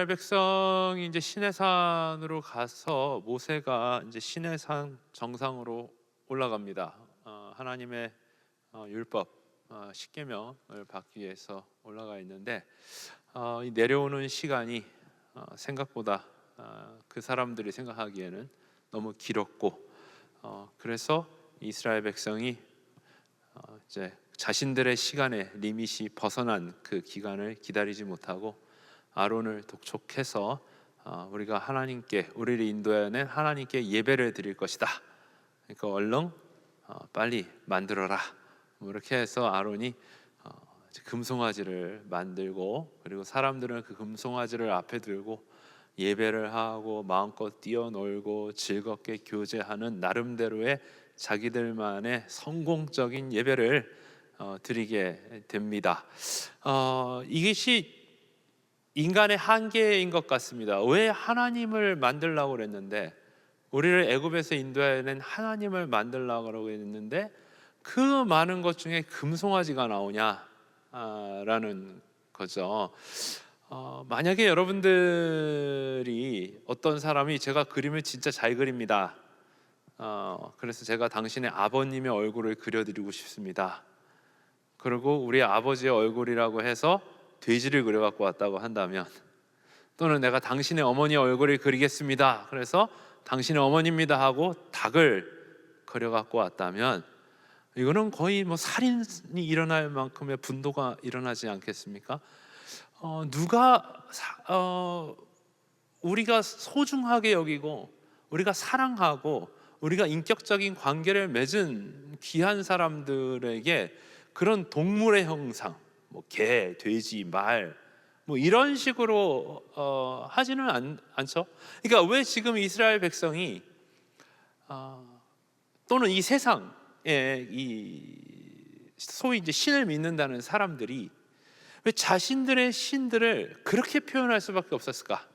이스라엘 백성이 이제 시내산으로 가서 모세가 이제 시내산 정상으로 올라갑니다. 하나님의 율법 십계명을 받기 위해서 올라가 있는데 이 내려오는 시간이 생각보다 그 사람들이 생각하기에는 너무 길었고 그래서 이스라엘 백성이 이제 자신들의 시간의 리밋이 벗어난 그 기간을 기다리지 못하고 아론을 독촉해서 우리가 하나님께 우리를 인도하는 하나님께 예배를 드릴 것이다. 그러니까 얼른 빨리 만들어라. 이렇게 해서 아론이 금송아지를 만들고 그리고 사람들은 그 금송아지를 앞에 들고 예배를 하고 마음껏 뛰어놀고 즐겁게 교제하는 나름대로의 자기들만의 성공적인 예배를 드리게 됩니다. 이것이 인간의 한계인 것 같습니다. 왜 하나님을 만들려고 그랬는데 우리를 애굽에서 인도해낸 하나님을 만들려고 했는데 그 많은 것 중에 금송아지가 나오냐라는 거죠. 만약에 여러분들이 어떤 사람이 제가 그림을 진짜 잘 그립니다. 그래서 제가 당신의 아버님의 얼굴을 그려드리고 싶습니다. 그리고 우리 아버지의 얼굴이라고 해서 돼지를 그려갖고 왔다고 한다면, 또는 내가 당신의 어머니 얼굴을 그리겠습니다. 그래서 당신의 어머니입니다 하고 닭을 그려갖고 왔다면 이거는 거의 뭐 살인이 일어날 만큼의 분노가 일어나지 않겠습니까? 우리가 소중하게 여기고 우리가 사랑하고 우리가 인격적인 관계를 맺은 귀한 사람들에게 그런 동물의 형상, 뭐 개, 돼지, 말, 뭐 이런 식으로 하지는 않죠. 그러니까 왜 지금 이스라엘 백성이 또는 이 세상에 이 소위 이제 신을 믿는다는 사람들이 왜 자신들의 신들을 그렇게 표현할 수밖에 없었을까?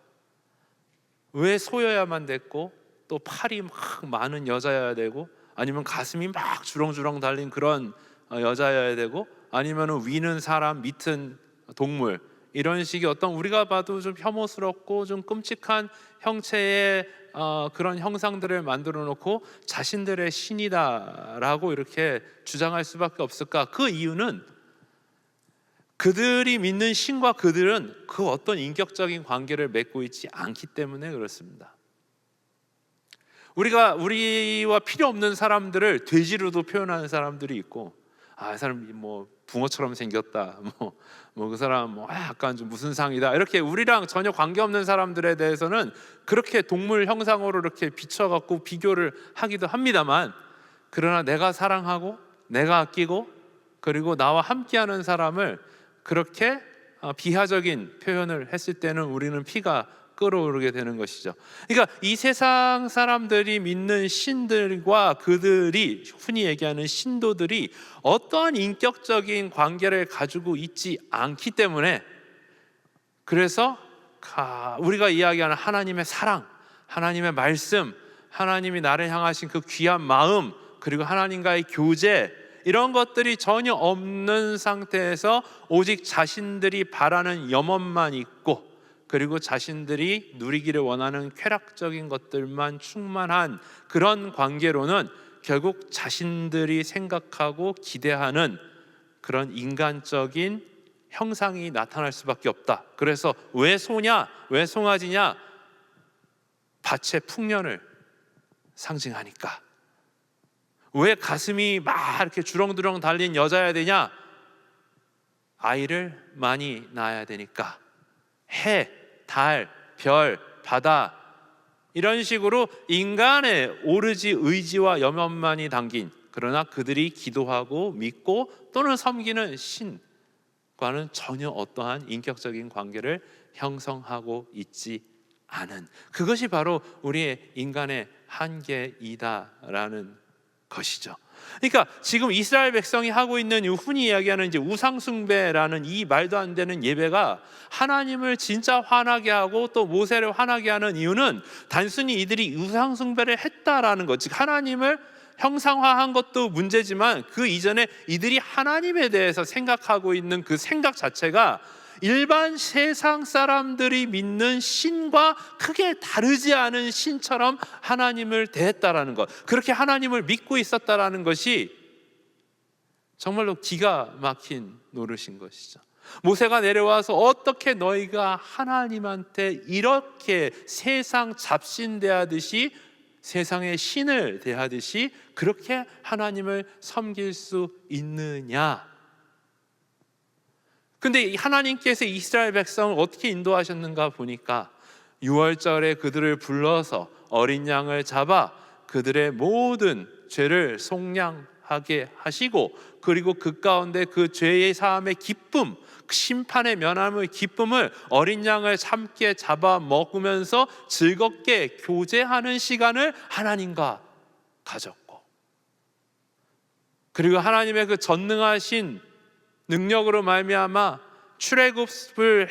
왜 소여야만 됐고 또 팔이 막 많은 여자여야 되고 아니면 가슴이 막 주렁주렁 달린 그런 여자여야 되고 아니면 위는 사람 밑은 동물, 이런 식의 어떤 우리가 봐도 좀 혐오스럽고 좀 끔찍한 형체의 그런 형상들을 만들어 놓고 자신들의 신이다라고 이렇게 주장할 수밖에 없을까? 그 이유는 그들이 믿는 신과 그들은 그 어떤 인격적인 관계를 맺고 있지 않기 때문에 그렇습니다. 우리와 필요 없는 사람들을 돼지로도 표현하는 사람들이 있고, 이 사람 뭐 붕어처럼 생겼다, 뭐 그 사람 뭐 약간 좀 무슨 상이다, 이렇게 우리랑 전혀 관계없는 사람들에 대해서는 그렇게 동물 형상으로 이렇게 비춰갖고 비교를 하기도 합니다만, 그러나 내가 사랑하고 내가 아끼고 그리고 나와 함께하는 사람을 그렇게 비하적인 표현을 했을 때는 우리는 피가 끓어오르게 되는 것이죠. 그러니까 이 세상 사람들이 믿는 신들과 그들이 흔히 얘기하는 신도들이 어떠한 인격적인 관계를 가지고 있지 않기 때문에, 그래서 우리가 이야기하는 하나님의 사랑, 하나님의 말씀, 하나님이 나를 향하신 그 귀한 마음, 그리고 하나님과의 교제, 이런 것들이 전혀 없는 상태에서 오직 자신들이 바라는 염원만 있고 그리고 자신들이 누리기를 원하는 쾌락적인 것들만 충만한 그런 관계로는 결국 자신들이 생각하고 기대하는 그런 인간적인 형상이 나타날 수밖에 없다. 그래서 왜 소냐? 왜 송아지냐? 밭의 풍년을 상징하니까. 왜 가슴이 막 이렇게 주렁주렁 달린 여자여야 되냐? 아이를 많이 낳아야 되니까. 해, 달, 별, 바다, 이런 식으로 인간의 오로지 의지와 염원만이 담긴, 그러나 그들이 기도하고 믿고 또는 섬기는 신과는 전혀 어떠한 인격적인 관계를 형성하고 있지 않은, 그것이 바로 우리의 인간의 한계이다라는 것이죠. 그러니까 지금 이스라엘 백성이 하고 있는 흔히 이야기하는 이제 우상숭배라는 이 말도 안 되는 예배가 하나님을 진짜 화나게 하고 또 모세를 화나게 하는 이유는 단순히 이들이 우상숭배를 했다라는 것, 즉 하나님을 형상화한 것도 문제지만 그 이전에 이들이 하나님에 대해서 생각하고 있는 그 생각 자체가 일반 세상 사람들이 믿는 신과 크게 다르지 않은 신처럼 하나님을 대했다라는 것, 그렇게 하나님을 믿고 있었다라는 것이 정말로 기가 막힌 노릇인 것이죠. 모세가 내려와서 어떻게 너희가 하나님한테 이렇게 세상 잡신 대하듯이, 세상의 신을 대하듯이 그렇게 하나님을 섬길 수 있느냐? 근데 하나님께서 이스라엘 백성을 어떻게 인도하셨는가 보니까 6월절에 그들을 불러서 어린 양을 잡아 그들의 모든 죄를 속량하게 하시고, 그리고 그 가운데 그 죄의 사함의 기쁨, 심판의 면함의 기쁨을 어린 양을 함께 잡아 먹으면서 즐겁게 교제하는 시간을 하나님과 가졌고, 그리고 하나님의 그 전능하신 능력으로 말미암아 출애굽을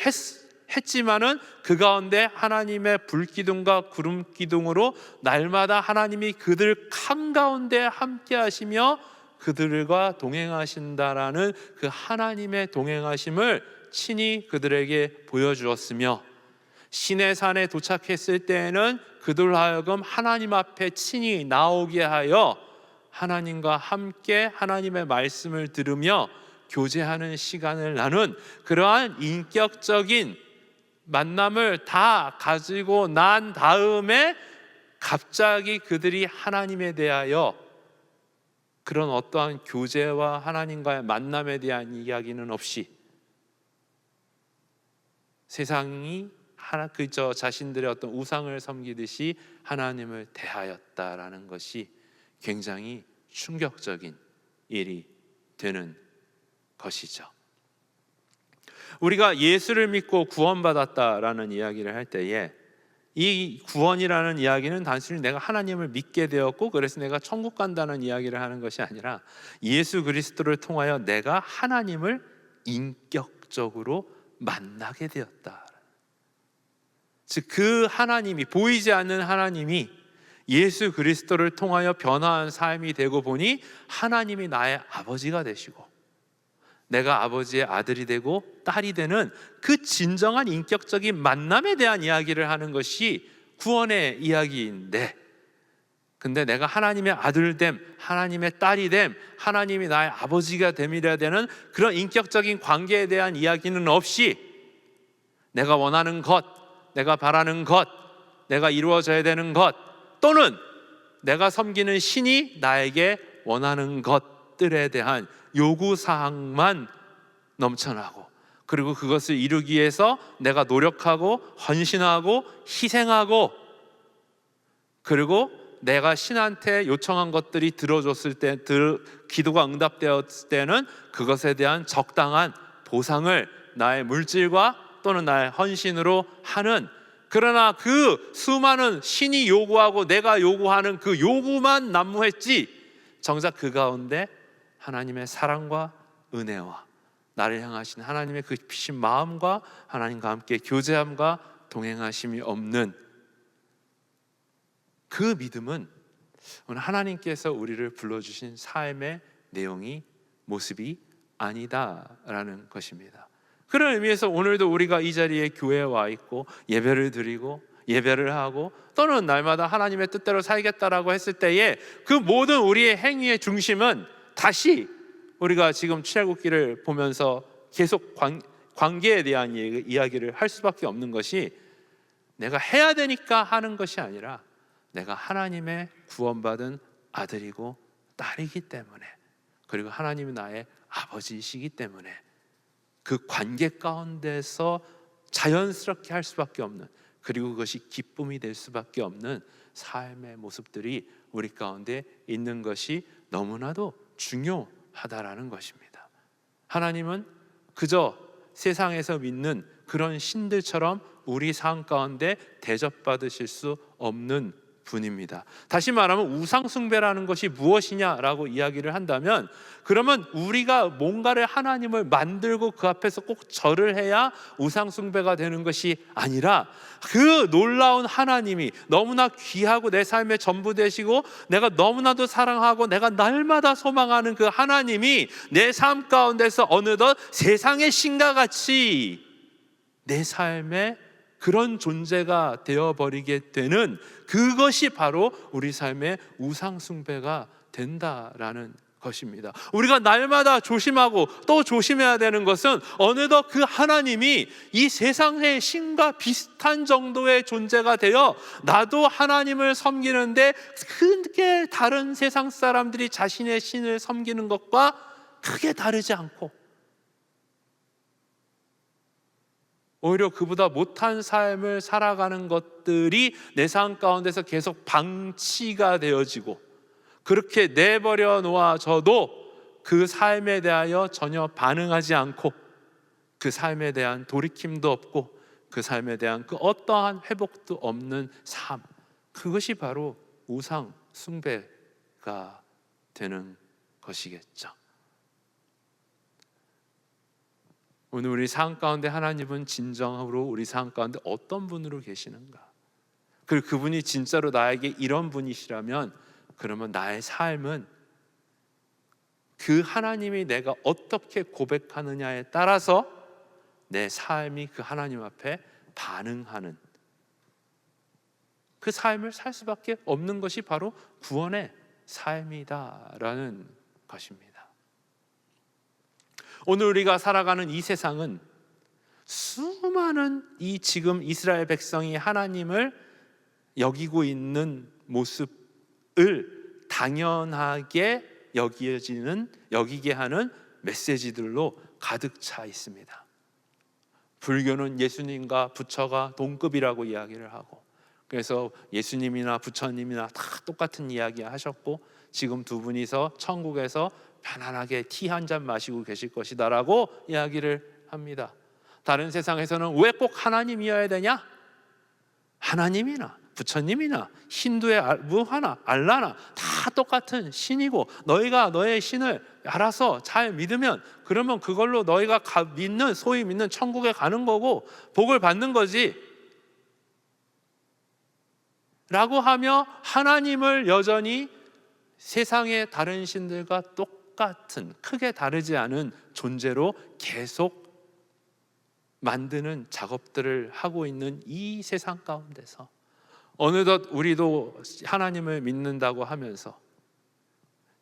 했지만은 그 가운데 하나님의 불기둥과 구름기둥으로 날마다 하나님이 그들 한가운데 함께 하시며 그들과 동행하신다라는 그 하나님의 동행하심을 친히 그들에게 보여주었으며, 시내산에 도착했을 때에는 그들 하여금 하나님 앞에 친히 나오게 하여 하나님과 함께 하나님의 말씀을 들으며 교제하는 시간을 나눈 그러한 인격적인 만남을 다 가지고 난 다음에 갑자기 그들이 하나님에 대하여 그런 어떠한 교제와 하나님과의 만남에 대한 이야기는 없이 세상이 그저 자신들의 어떤 우상을 섬기듯이 하나님을 대하였다라는 것이 굉장히 충격적인 일이 되는 것이죠. 우리가 예수를 믿고 구원받았다라는 이야기를 할 때에 이 구원이라는 이야기는 단순히 내가 하나님을 믿게 되었고 그래서 내가 천국 간다는 이야기를 하는 것이 아니라 예수 그리스도를 통하여 내가 하나님을 인격적으로 만나게 되었다. 즉 그 하나님이, 보이지 않는 하나님이 예수 그리스도를 통하여 변화한 삶이 되고 보니 하나님이 나의 아버지가 되시고 내가 아버지의 아들이 되고 딸이 되는 그 진정한 인격적인 만남에 대한 이야기를 하는 것이 구원의 이야기인데, 근데 내가 하나님의 아들됨, 하나님의 딸이됨, 하나님이 나의 아버지가 됨이라 되는 그런 인격적인 관계에 대한 이야기는 없이 내가 원하는 것, 내가 바라는 것, 내가 이루어져야 되는 것, 또는 내가 섬기는 신이 나에게 원하는 것들에 대한 요구사항만 넘쳐나고, 그리고 그것을 이루기 위해서 내가 노력하고 헌신하고 희생하고, 그리고 내가 신한테 요청한 것들이 들어줬을 때, 기도가 응답되었을 때는 그것에 대한 적당한 보상을 나의 물질과 또는 나의 헌신으로 하는, 그러나 그 수많은 신이 요구하고 내가 요구하는 그 요구만 난무했지, 정작 그 가운데 하나님의 사랑과 은혜와 나를 향하신 하나님의 그 깊으신 마음과 하나님과 함께 교제함과 동행하심이 없는 그 믿음은 오늘 하나님께서 우리를 불러주신 삶의 내용이, 모습이 아니다라는 것입니다. 그런 의미에서 오늘도 우리가 이 자리에 교회에 와 있고 예배를 드리고 예배를 하고 또는 날마다 하나님의 뜻대로 살겠다라고 했을 때에 그 모든 우리의 행위의 중심은 다시 우리가 지금 출애굽기를 보면서 계속 관계에 대한 이야기를 할 수밖에 없는 것이, 내가 해야 되니까 하는 것이 아니라 내가 하나님의 구원받은 아들이고 딸이기 때문에, 그리고 하나님이 나의 아버지이시기 때문에 그 관계 가운데서 자연스럽게 할 수밖에 없는, 그리고 그것이 기쁨이 될 수밖에 없는 삶의 모습들이 우리 가운데 있는 것이 너무나도 중요하다라는 것입니다. 하나님은 그저 세상에서 믿는 그런 신들처럼 우리 삶 가운데 대접받으실 수 없는 분입니다. 다시 말하면 우상 숭배라는 것이 무엇이냐라고 이야기를 한다면, 그러면 우리가 뭔가를 하나님을 만들고 그 앞에서 꼭 절을 해야 우상 숭배가 되는 것이 아니라, 그 놀라운 하나님이 너무나 귀하고 내 삶의 전부 되시고 내가 너무나도 사랑하고 내가 날마다 소망하는 그 하나님이 내 삶 가운데서 어느덧 세상의 신과 같이 내 삶에 그런 존재가 되어버리게 되는 그것이 바로 우리 삶의 우상숭배가 된다라는 것입니다. 우리가 날마다 조심하고 또 조심해야 되는 것은 어느덧 그 하나님이 이 세상의 신과 비슷한 정도의 존재가 되어 나도 하나님을 섬기는데 크게 다른 세상 사람들이 자신의 신을 섬기는 것과 크게 다르지 않고 오히려 그보다 못한 삶을 살아가는 것들이 내 삶 가운데서 계속 방치가 되어지고 그렇게 내버려 놓아져도 그 삶에 대하여 전혀 반응하지 않고 그 삶에 대한 돌이킴도 없고 그 삶에 대한 그 어떠한 회복도 없는 삶, 그것이 바로 우상 숭배가 되는 것이겠죠. 오늘 우리 삶 가운데 하나님은 진정으로 우리 삶 가운데 어떤 분으로 계시는가? 그리고 그분이 진짜로 나에게 이런 분이시라면 그러면 나의 삶은 그 하나님이 내가 어떻게 고백하느냐에 따라서 내 삶이 그 하나님 앞에 반응하는 그 삶을 살 수밖에 없는 것이 바로 구원의 삶이다라는 것입니다. 오늘 우리가 살아가는 이 세상은 수많은 이 지금 이스라엘 백성이 하나님을 여기고 있는 모습을 당연하게 여기게 하는 메시지들로 가득 차 있습니다. 불교는 예수님과 부처가 동급이라고 이야기를 하고, 그래서 예수님이나 부처님이나 다 똑같은 이야기 하셨고 지금 두 분이서 천국에서 편안하게 티 한 잔 마시고 계실 것이다라고 이야기를 합니다. 다른 세상에서는 왜 꼭 하나님이어야 되냐? 하나님이나 부처님이나 힌두의 무하나 알라나 다 똑같은 신이고 너희가 너의 신을 알아서 잘 믿으면 그러면 그걸로 너희가 소위 믿는 천국에 가는 거고 복을 받는 거지 라고 하며 하나님을 여전히 세상의 다른 신들과 똑같은 크게 다르지 않은 존재로 계속 만드는 작업들을 하고 있는 이 세상 가운데서 어느덧 우리도 하나님을 믿는다고 하면서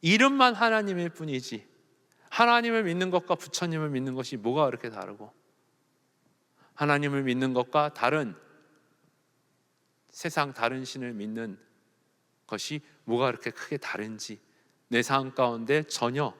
이름만 하나님일 뿐이지 하나님을 믿는 것과 부처님을 믿는 것이 뭐가 그렇게 다르고 하나님을 믿는 것과 다른 세상 다른 신을 믿는 것이 뭐가 그렇게 크게 다른지 내 삶 가운데 전혀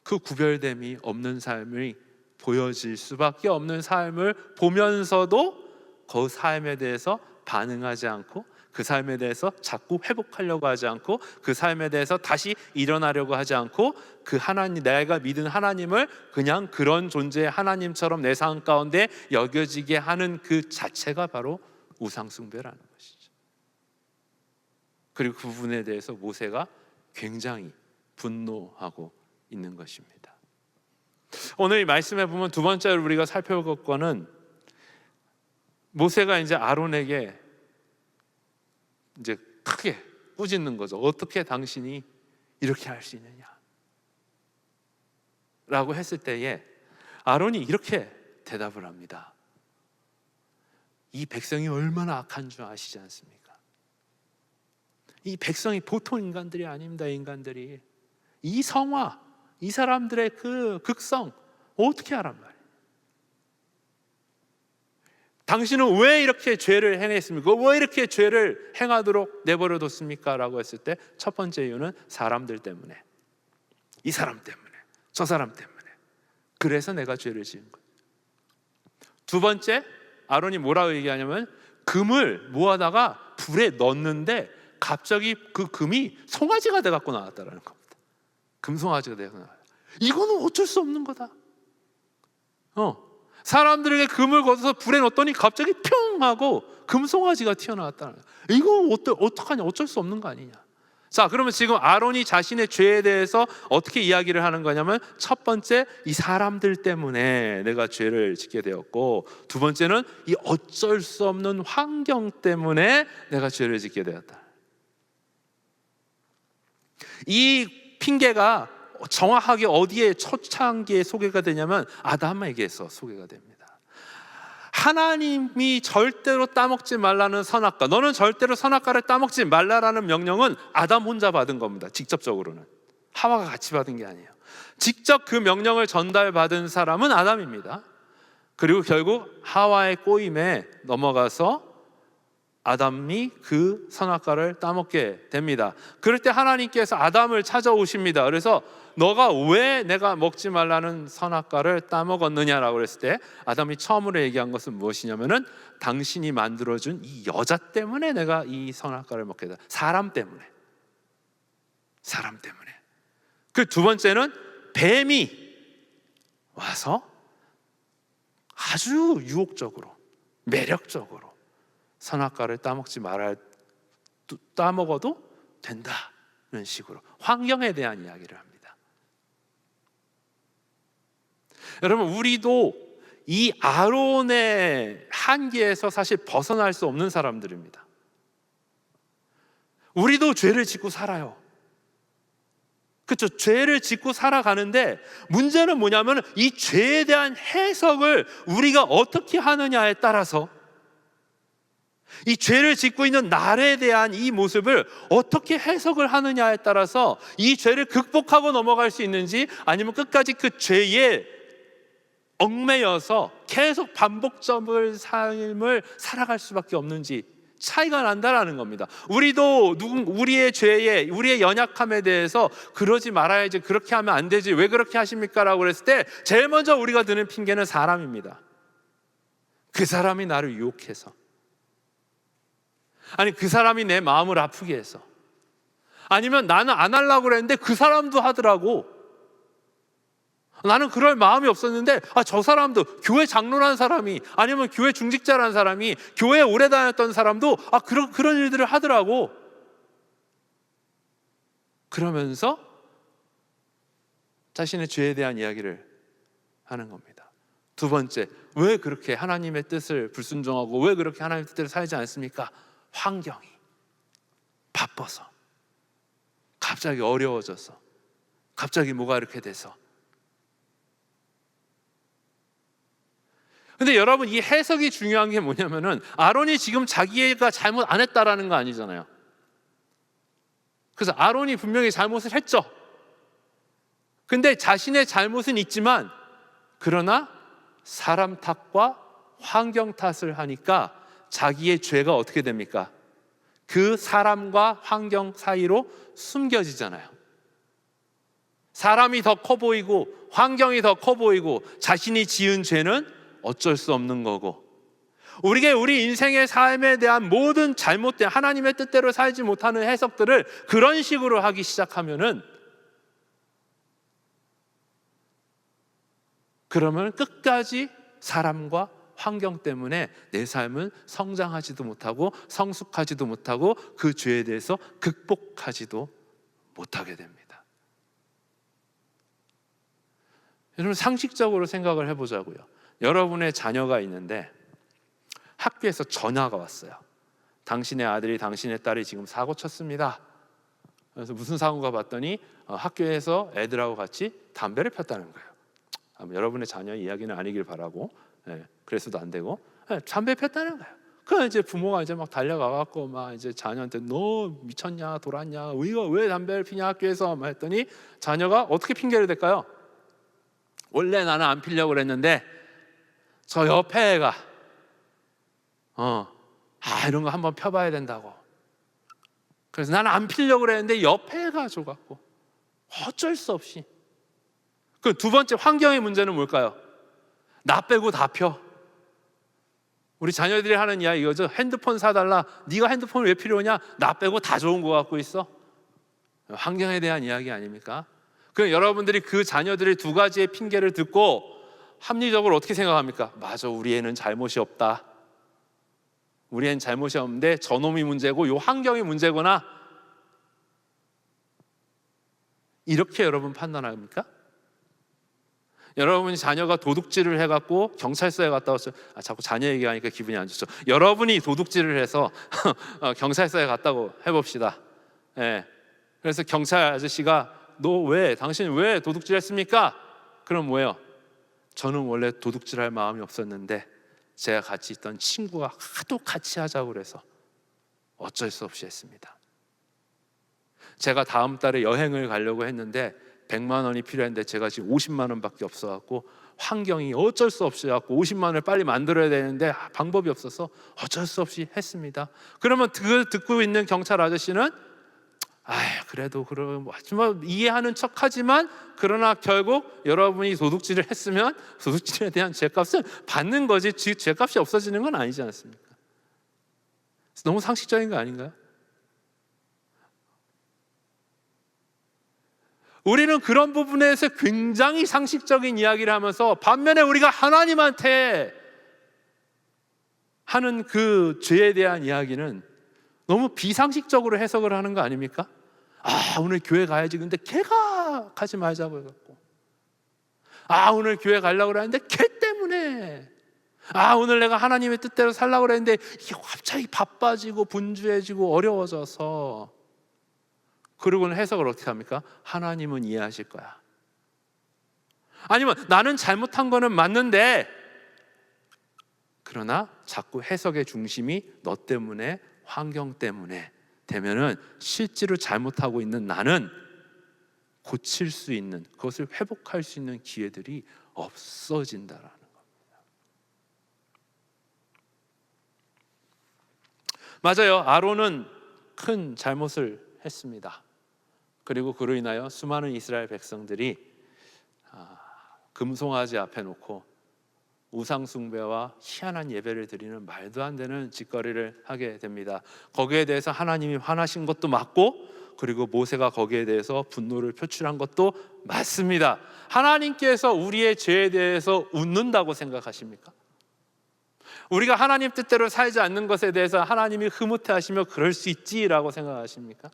그 구별됨이 없는 삶이 보여질 수밖에 없는 삶을 보면서도 그 삶에 대해서 반응하지 않고 그 삶에 대해서 자꾸 회복하려고 하지 않고 그 삶에 대해서 다시 일어나려고 하지 않고 그 하나님, 내가 믿은 하나님을 그냥 그런 존재의 하나님처럼 내 삶 가운데 여겨지게 하는 그 자체가 바로 우상숭배라는 것이죠. 그리고 그 부분에 대해서 모세가 굉장히 분노하고 있는 것입니다. 오늘 이 말씀에 보면 두 번째로 우리가 살펴볼 것은 모세가 이제 아론에게 이제 크게 꾸짖는 거죠. 어떻게 당신이 이렇게 할 수 있느냐 라고 했을 때에 아론이 이렇게 대답을 합니다. 이 백성이 얼마나 악한 줄 아시지 않습니까? 이 백성이 보통 인간들이 아닙니다. 인간들이 이 성화, 이 사람들의 그 극성 어떻게 하란 말이에요? 당신은 왜 이렇게 죄를 행했습니까? 왜 이렇게 죄를 행하도록 내버려뒀습니까? 라고 했을 때 첫 번째 이유는 사람들 때문에, 이 사람 때문에, 저 사람 때문에, 그래서 내가 죄를 지은 거예요. 두 번째, 아론이 뭐라고 얘기하냐면 금을 모아다가 불에 넣었는데 갑자기 그 금이 송아지가 돼갖고 나왔다라는 겁니다. 금송아지가 돼서 나와요. 이거는 어쩔 수 없는 거다. 사람들에게 금을 걷어서 불에 넣었더니 갑자기 뿅 하고 금송아지가 튀어나왔다는 거예요. 이거 어떡하냐? 어쩔 수 없는 거 아니냐? 자, 그러면 지금 아론이 자신의 죄에 대해서 어떻게 이야기를 하는 거냐면 첫 번째, 이 사람들 때문에 내가 죄를 짓게 되었고, 두 번째는 이 어쩔 수 없는 환경 때문에 내가 죄를 짓게 되었다. 이 핑계가 정확하게 어디에 초창기에 소개가 되냐면 아담에게서 소개가 됩니다. 하나님이 절대로 따먹지 말라는 선악과, 너는 절대로 선악과를 따먹지 말라라는 명령은 아담 혼자 받은 겁니다. 직접적으로는 하와가 같이 받은 게 아니에요. 직접 그 명령을 전달받은 사람은 아담입니다. 그리고 결국 하와의 꼬임에 넘어가서 아담이 그 선악과를 따먹게 됩니다. 그럴 때 하나님께서 아담을 찾아오십니다. 그래서 너가 왜 내가 먹지 말라는 선악과를 따먹었느냐라고 그랬을 때 아담이 처음으로 얘기한 것은 무엇이냐면은 당신이 만들어준 이 여자 때문에 내가 이 선악과를 먹게 됐다. 사람 때문에. 그 두 번째는 뱀이 와서 아주 유혹적으로, 매력적으로 선악과를 따먹어도 된다는 식으로 환경에 대한 이야기를 합니다. 여러분, 우리도 이 아론의 한계에서 사실 벗어날 수 없는 사람들입니다. 우리도 죄를 짓고 살아요. 그렇죠? 죄를 짓고 살아가는데 문제는 뭐냐면 이 죄에 대한 해석을 우리가 어떻게 하느냐에 따라서, 이 죄를 짓고 있는 나에 대한 이 모습을 어떻게 해석을 하느냐에 따라서 이 죄를 극복하고 넘어갈 수 있는지, 아니면 끝까지 그 죄에 얽매여서 계속 반복적인 삶을 살아갈 수밖에 없는지 차이가 난다라는 겁니다. 우리도 우리의 죄에, 우리의 연약함에 대해서 그러지 말아야지, 그렇게 하면 안 되지, 왜 그렇게 하십니까? 라고 그랬을 때 제일 먼저 우리가 드는 핑계는 사람입니다. 그 사람이 나를 유혹해서, 아니 그 사람이 내 마음을 아프게 해서, 아니면 나는 안 하려고 그랬는데 그 사람도 하더라고. 나는 그럴 마음이 없었는데 저 사람도, 교회 장로라는 사람이, 아니면 교회 중직자라는 사람이, 교회에 오래 다녔던 사람도 그런 일들을 하더라고. 그러면서 자신의 죄에 대한 이야기를 하는 겁니다. 두 번째, 왜 그렇게 하나님의 뜻을 불순종하고 왜 그렇게 하나님의 뜻대로 살지 않습니까? 환경이 바빠서, 갑자기 어려워져서, 갑자기 뭐가 이렇게 돼서. 근데 여러분, 이 해석이 중요한 게 뭐냐면은 아론이 지금 자기가 잘못 안 했다라는 거 아니잖아요. 그래서 아론이 분명히 잘못을 했죠. 근데 자신의 잘못은 있지만, 그러나 사람 탓과 환경 탓을 하니까 자기의 죄가 어떻게 됩니까? 그 사람과 환경 사이로 숨겨지잖아요. 사람이 더 커 보이고 환경이 더 커 보이고 자신이 지은 죄는 어쩔 수 없는 거고, 우리 인생의 삶에 대한 모든 잘못된, 하나님의 뜻대로 살지 못하는 해석들을 그런 식으로 하기 시작하면은, 그러면 끝까지 사람과 환경 때문에 내 삶은 성장하지도 못하고 성숙하지도 못하고 그 죄에 대해서 극복하지도 못하게 됩니다. 여러분, 상식적으로 생각을 해보자고요. 여러분의 자녀가 있는데 학교에서 전화가 왔어요. 당신의 아들이, 당신의 딸이 지금 사고 쳤습니다. 그래서 무슨 사고가 봤더니 학교에서 애들하고 같이 담배를 폈다는 거예요. 여러분의 자녀의 이야기는 아니길 바라고, 그래서도 안 되고, 담배 폈다는 거예요. 그럼 이제 부모가 이제 막 달려가갖고 막 이제 자녀한테 너 미쳤냐, 돌았냐, 왜 담배를 피냐 학교에서, 막 했더니 자녀가 어떻게 핑계를 댈까요? 원래 나는 안 피려고 그랬는데 저 옆에 애가 이런 거 한번 펴봐야 된다고, 그래서 나는 안 피려고 그랬는데 옆에 애가 줘갖고 어쩔 수 없이. 그 두 번째, 환경의 문제는 뭘까요? 나 빼고 다 펴. 우리 자녀들이 하는 이야기 이거죠. 핸드폰 사달라. 네가 핸드폰 왜 필요하냐? 나 빼고 다 좋은 거 갖고 있어. 환경에 대한 이야기 아닙니까? 그럼 여러분들이 그 자녀들의 두 가지의 핑계를 듣고 합리적으로 어떻게 생각합니까? 맞아, 우리 애는 잘못이 없다. 우리 애는 잘못이 없는데 저놈이 문제고 요 환경이 문제구나. 이렇게 여러분 판단합니까? 여러분이 자녀가 도둑질을 해갖고 경찰서에 갔다 왔어요. 자꾸 자녀 얘기하니까 기분이 안 좋죠. 여러분이 도둑질을 해서 경찰서에 갔다고 해봅시다. 그래서 경찰 아저씨가 당신 왜 도둑질했습니까? 그럼 뭐예요? 저는 원래 도둑질할 마음이 없었는데 제가 같이 있던 친구가 하도 같이 하자고 그래서 어쩔 수 없이 했습니다. 제가 다음 달에 여행을 가려고 했는데 100만 원이 필요했는데 제가 지금 50만 원밖에 없어갖고 환경이 어쩔 수 없이 갖고 50만 원을 빨리 만들어야 되는데 방법이 없어서 어쩔 수 없이 했습니다. 그러면 그걸 듣고 있는 경찰 아저씨는 그래도 하지만 이해하는 척하지만 그러나 결국 여러분이 도둑질을 했으면 도둑질에 대한 죄값을 받는 거지 죄값이 없어지는 건 아니지 않습니까? 너무 상식적인 거 아닌가요? 우리는 그런 부분에서 굉장히 상식적인 이야기를 하면서 반면에 우리가 하나님한테 하는 그 죄에 대한 이야기는 너무 비상식적으로 해석을 하는 거 아닙니까? 오늘 교회 가야지. 근데 걔가 가지 말자고 해갖고 오늘 교회 가려고 그랬는데 걔 때문에 오늘 내가 하나님의 뜻대로 살려고 그랬는데 이게 갑자기 바빠지고 분주해지고 어려워져서 그러고는 해석을 어떻게 합니까? 하나님은 이해하실 거야. 아니면 나는 잘못한 거는 맞는데 그러나 자꾸 해석의 중심이 너 때문에 환경 때문에 되면은 실제로 잘못하고 있는 나는 고칠 수 있는 그것을 회복할 수 있는 기회들이 없어진다라는 겁니다. 맞아요. 아론은 큰 잘못을 했습니다. 그리고 그로 인하여 수많은 이스라엘 백성들이 금송아지 앞에 놓고 우상 숭배와 희한한 예배를 드리는 말도 안 되는 짓거리를 하게 됩니다. 거기에 대해서 하나님이 화나신 것도 맞고 그리고 모세가 거기에 대해서 분노를 표출한 것도 맞습니다. 하나님께서 우리의 죄에 대해서 웃는다고 생각하십니까? 우리가 하나님 뜻대로 살지 않는 것에 대해서 하나님이 흐뭇해하시며 그럴 수 있지라고 생각하십니까?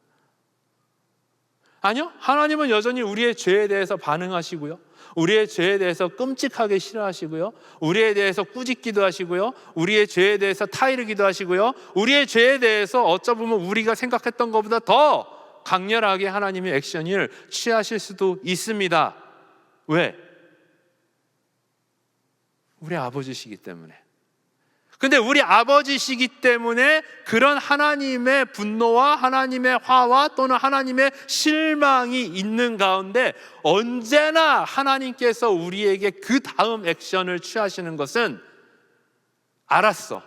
아니요. 하나님은 여전히 우리의 죄에 대해서 반응하시고요, 우리의 죄에 대해서 끔찍하게 싫어하시고요, 우리에 대해서 꾸짖기도 하시고요, 우리의 죄에 대해서 타이르기도 하시고요, 우리의 죄에 대해서 어쩌면 우리가 생각했던 것보다 더 강렬하게 하나님의 액션을 취하실 수도 있습니다. 왜? 우리 아버지시기 때문에. 근데 우리 아버지시기 때문에 그런 하나님의 분노와 하나님의 화와 또는 하나님의 실망이 있는 가운데 언제나 하나님께서 우리에게 그 다음 액션을 취하시는 것은 알았어,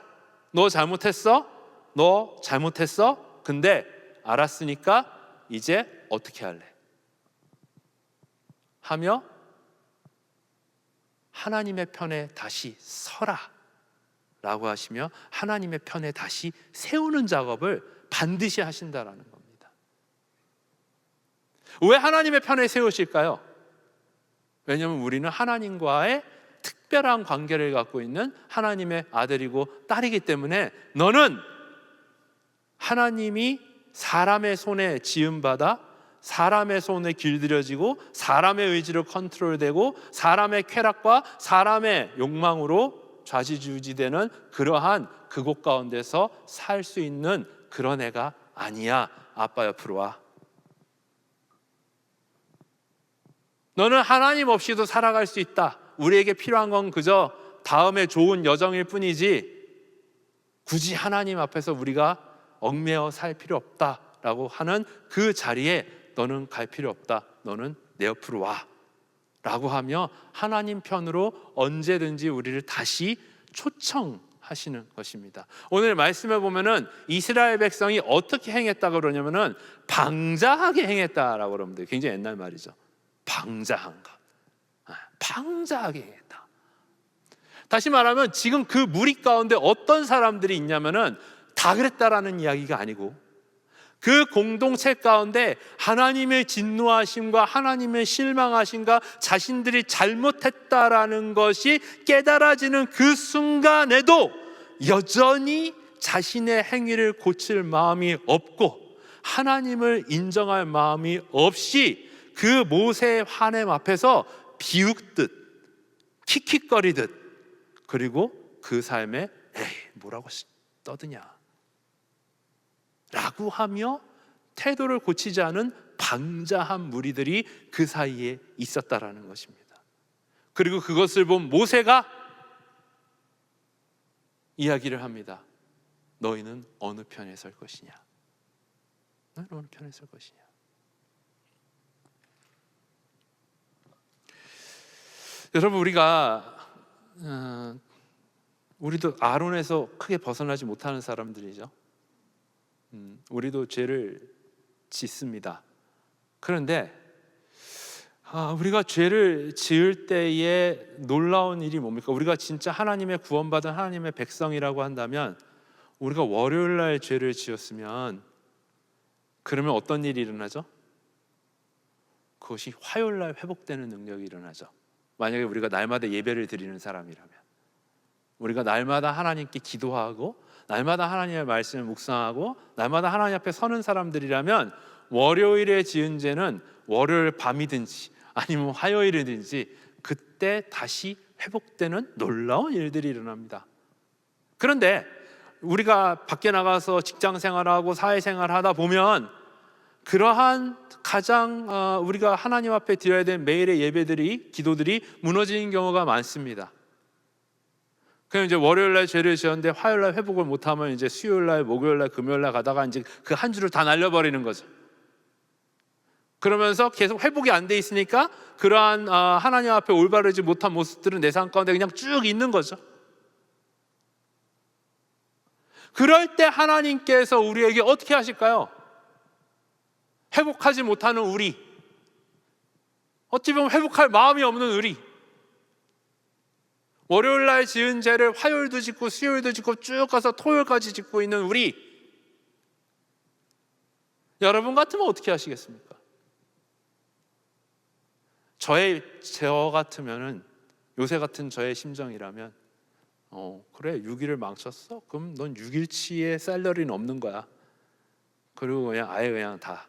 너 잘못했어, 너 잘못했어, 근데 알았으니까 이제 어떻게 할래? 하며 하나님의 편에 다시 서라 라고 하시며 하나님의 편에 다시 세우는 작업을 반드시 하신다라는 겁니다. 왜 하나님의 편에 세우실까요? 왜냐하면 우리는 하나님과의 특별한 관계를 갖고 있는 하나님의 아들이고 딸이기 때문에 너는 하나님이 사람의 손에 지음받아 사람의 손에 길들여지고 사람의 의지로 컨트롤되고 사람의 쾌락과 사람의 욕망으로 좌지우지되는 그러한 그곳 가운데서 살 수 있는 그런 애가 아니야. 아빠 옆으로 와. 너는 하나님 없이도 살아갈 수 있다. 우리에게 필요한 건 그저 다음에 좋은 여정일 뿐이지 굳이 하나님 앞에서 우리가 얽매여 살 필요 없다라고 하는 그 자리에 너는 갈 필요 없다. 너는 내 옆으로 와 라고 하며 하나님 편으로 언제든지 우리를 다시 초청하시는 것입니다. 오늘 말씀에 보면은 이스라엘 백성이 어떻게 행했다고 그러냐면은 방자하게 행했다라고 그러는데 굉장히 옛날 말이죠. 방자한 것, 방자하게 행했다. 다시 말하면 지금 그 무리 가운데 어떤 사람들이 있냐면은 다 그랬다라는 이야기가 아니고 그 공동체 가운데 하나님의 진노하심과 하나님의 실망하심과 자신들이 잘못했다라는 것이 깨달아지는 그 순간에도 여전히 자신의 행위를 고칠 마음이 없고 하나님을 인정할 마음이 없이 그 모세의 화냄 앞에서 비웃듯 킥킥거리듯 그리고 그 삶에 에이 뭐라고 떠드냐 라고 하며 태도를 고치지 않은 방자한 무리들이 그 사이에 있었다라는 것입니다. 그리고 그것을 본 모세가 이야기를 합니다. 너희는 어느 편에 설 것이냐? 너희는 어느 편에 설 것이냐? 여러분, 우리도 아론에서 크게 벗어나지 못하는 사람들이죠. 우리도 죄를 짓습니다. 그런데 우리가 죄를 지을 때에 놀라운 일이 뭡니까? 우리가 진짜 하나님의 구원받은 하나님의 백성이라고 한다면, 우리가 월요일 날 죄를 지었으면 그러면 어떤 일이 일어나죠? 그것이 화요일 날 회복되는 능력이 일어나죠. 만약에 우리가 날마다 예배를 드리는 사람이라면, 우리가 날마다 하나님께 기도하고 날마다 하나님의 말씀을 묵상하고 날마다 하나님 앞에 서는 사람들이라면, 월요일에 지은 죄는 월요일 밤이든지 아니면 화요일이든지 그때 다시 회복되는 놀라운 일들이 일어납니다. 그런데 우리가 밖에 나가서 직장 생활하고 사회생활 하다 보면 그러한 가장 우리가 하나님 앞에 드려야 되는 매일의 예배들이, 기도들이 무너지는 경우가 많습니다. 그럼 이제 월요일 날 죄를 지었는데 화요일 날 회복을 못하면 이제 수요일 날, 목요일 날, 금요일 날 가다가 이제 그 한 주를 다 날려버리는 거죠. 그러면서 계속 회복이 안 돼 있으니까 그러한 하나님 앞에 올바르지 못한 모습들은 내 삶 가운데 그냥 쭉 있는 거죠. 그럴 때 하나님께서 우리에게 어떻게 하실까요? 회복하지 못하는 우리, 어찌 보면 회복할 마음이 없는 우리, 월요일 날 지은 죄를 화요일도 짓고 수요일도 짓고 쭉 가서 토요일까지 짓고 있는 우리, 여러분 같으면 어떻게 하시겠습니까? 저 같으면은, 요새 같은 저의 심정이라면 그래 6일을 망쳤어? 그럼 넌 6일치의 샐러리는 없는 거야. 그리고 그냥 아예 그냥 다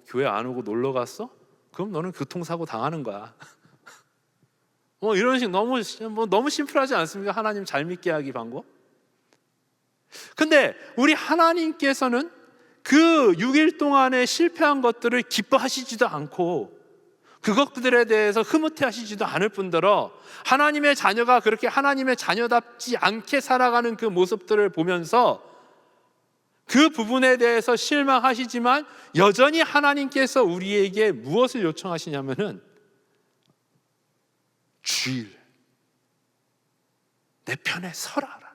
교회 안 오고 놀러 갔어? 그럼 너는 교통사고 당하는 거야. 이런 식 너무 심플하지 않습니까? 하나님 잘 믿게 하기 방법. 근데 우리 하나님께서는 그 6일 동안에 실패한 것들을 기뻐하시지도 않고 그것들에 대해서 흐뭇해하시지도 않을 뿐더러, 하나님의 자녀가 그렇게 하나님의 자녀답지 않게 살아가는 그 모습들을 보면서 그 부분에 대해서 실망하시지만 여전히 하나님께서 우리에게 무엇을 요청하시냐면은, 주일 내 편에 서라라는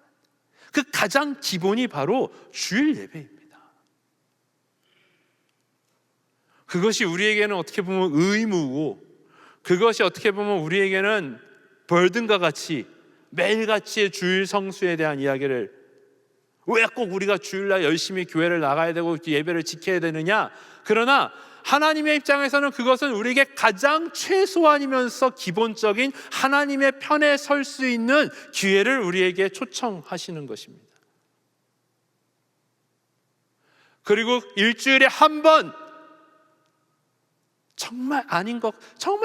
그 가장 기본이 바로 주일 예배입니다. 그것이 우리에게는 어떻게 보면 의무고, 그것이 어떻게 보면 우리에게는 벌든과 같이 매일같이 주일 성수에 대한 이야기를, 왜 꼭 우리가 주일날 열심히 교회를 나가야 되고 예배를 지켜야 되느냐? 그러나 하나님의 입장에서는 그것은 우리에게 가장 최소한이면서 기본적인 하나님의 편에 설 수 있는 기회를 우리에게 초청하시는 것입니다. 그리고 일주일에 한 번, 정말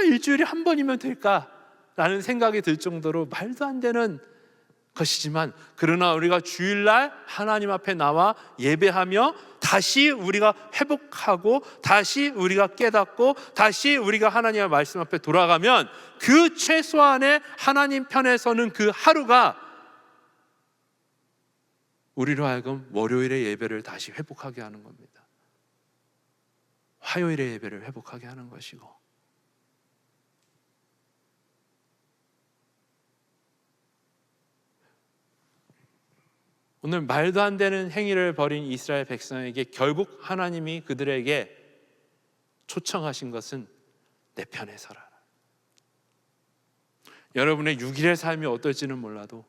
일주일에 한 번이면 될까라는 생각이 들 정도로 말도 안 되는 것이지만, 그러나 우리가 주일날 하나님 앞에 나와 예배하며 다시 우리가 회복하고 다시 우리가 깨닫고 다시 우리가 하나님의 말씀 앞에 돌아가면, 그 최소한의 하나님 편에 서는 그 하루가 우리로 하여금 월요일의 예배를 다시 회복하게 하는 겁니다. 화요일의 예배를 회복하게 하는 것이고, 오늘 말도 안 되는 행위를 벌인 이스라엘 백성에게 결국 하나님이 그들에게 초청하신 것은 내 편에 서라. 여러분의 6일의 삶이 어떨지는 몰라도,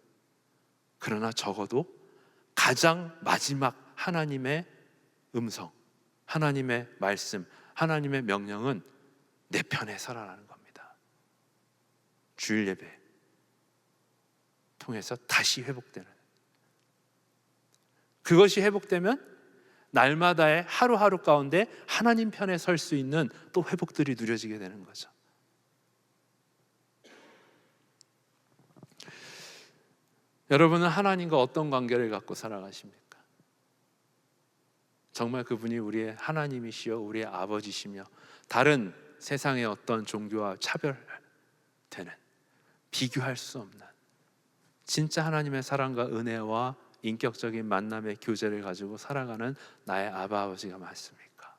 그러나 적어도 가장 마지막 하나님의 음성, 하나님의 말씀, 하나님의 명령은 내 편에 서라라는 겁니다. 주일 예배 통해서 다시 회복되는, 그것이 회복되면 날마다의 하루하루 가운데 하나님 편에 설 수 있는 또 회복들이 누려지게 되는 거죠. 여러분은 하나님과 어떤 관계를 갖고 살아가십니까? 정말 그분이 우리의 하나님이시여 우리의 아버지시며 다른 세상의 어떤 종교와 차별되는, 비교할 수 없는 진짜 하나님의 사랑과 은혜와 인격적인 만남의 교제를 가지고 살아가는 나의 아버지가 맞습니까?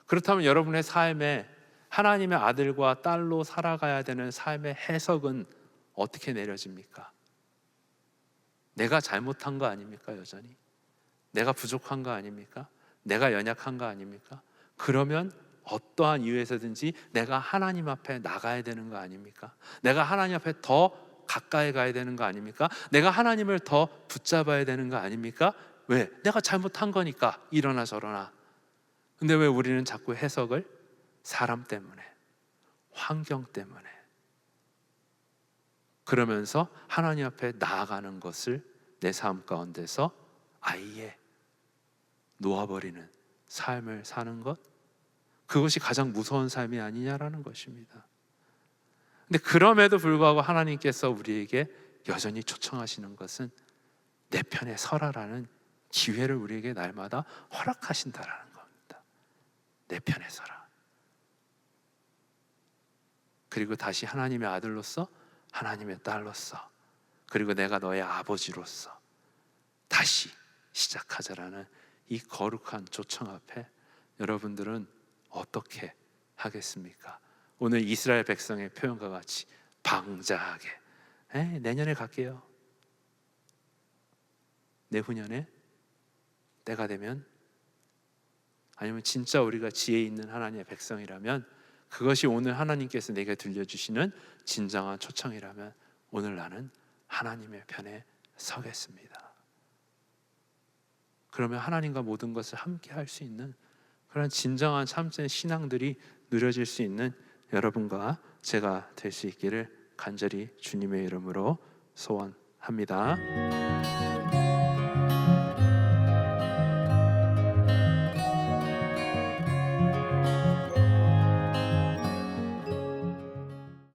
그렇다면 여러분의 삶에 하나님의 아들과 딸로 살아가야 되는 삶의 해석은 어떻게 내려집니까? 내가 잘못한 거 아닙니까? 여전히 내가 부족한 거 아닙니까? 내가 연약한 거 아닙니까? 그러면 어떠한 이유에서든지 내가 하나님 앞에 나가야 되는 거 아닙니까? 내가 하나님 앞에 더 가까이 가야 되는 거 아닙니까? 내가 하나님을 더 붙잡아야 되는 거 아닙니까? 왜? 내가 잘못한 거니까 이러나 저러나. 근데 왜 우리는 자꾸 해석을 사람 때문에, 환경 때문에, 그러면서 하나님 앞에 나아가는 것을 내 삶 가운데서 아예 놓아버리는 삶을 사는 것, 그것이 가장 무서운 삶이 아니냐라는 것입니다. 근데 그럼에도 불구하고 하나님께서 우리에게 여전히 초청하시는 것은 내 편에 서라라는 기회를 우리에게 날마다 허락하신다라는 겁니다. 내 편에 서라. 그리고 다시 하나님의 아들로서, 하나님의 딸로서, 그리고 내가 너의 아버지로서 다시 시작하자라는 이 거룩한 초청 앞에 여러분들은 어떻게 하겠습니까? 오늘 이스라엘 백성의 표현과 같이 방자하게 내년에 갈게요, 내후년에 때가 되면, 아니면 진짜 우리가 지혜 있는 하나님의 백성이라면 그것이 오늘 하나님께서 내게 들려주시는 진정한 초청이라면 오늘 나는 하나님의 편에 서겠습니다. 그러면 하나님과 모든 것을 함께 할 수 있는 그런 진정한 참된 신앙들이 누려질 수 있는 여러분과 제가 될 수 있기를 간절히 주님의 이름으로 소원합니다.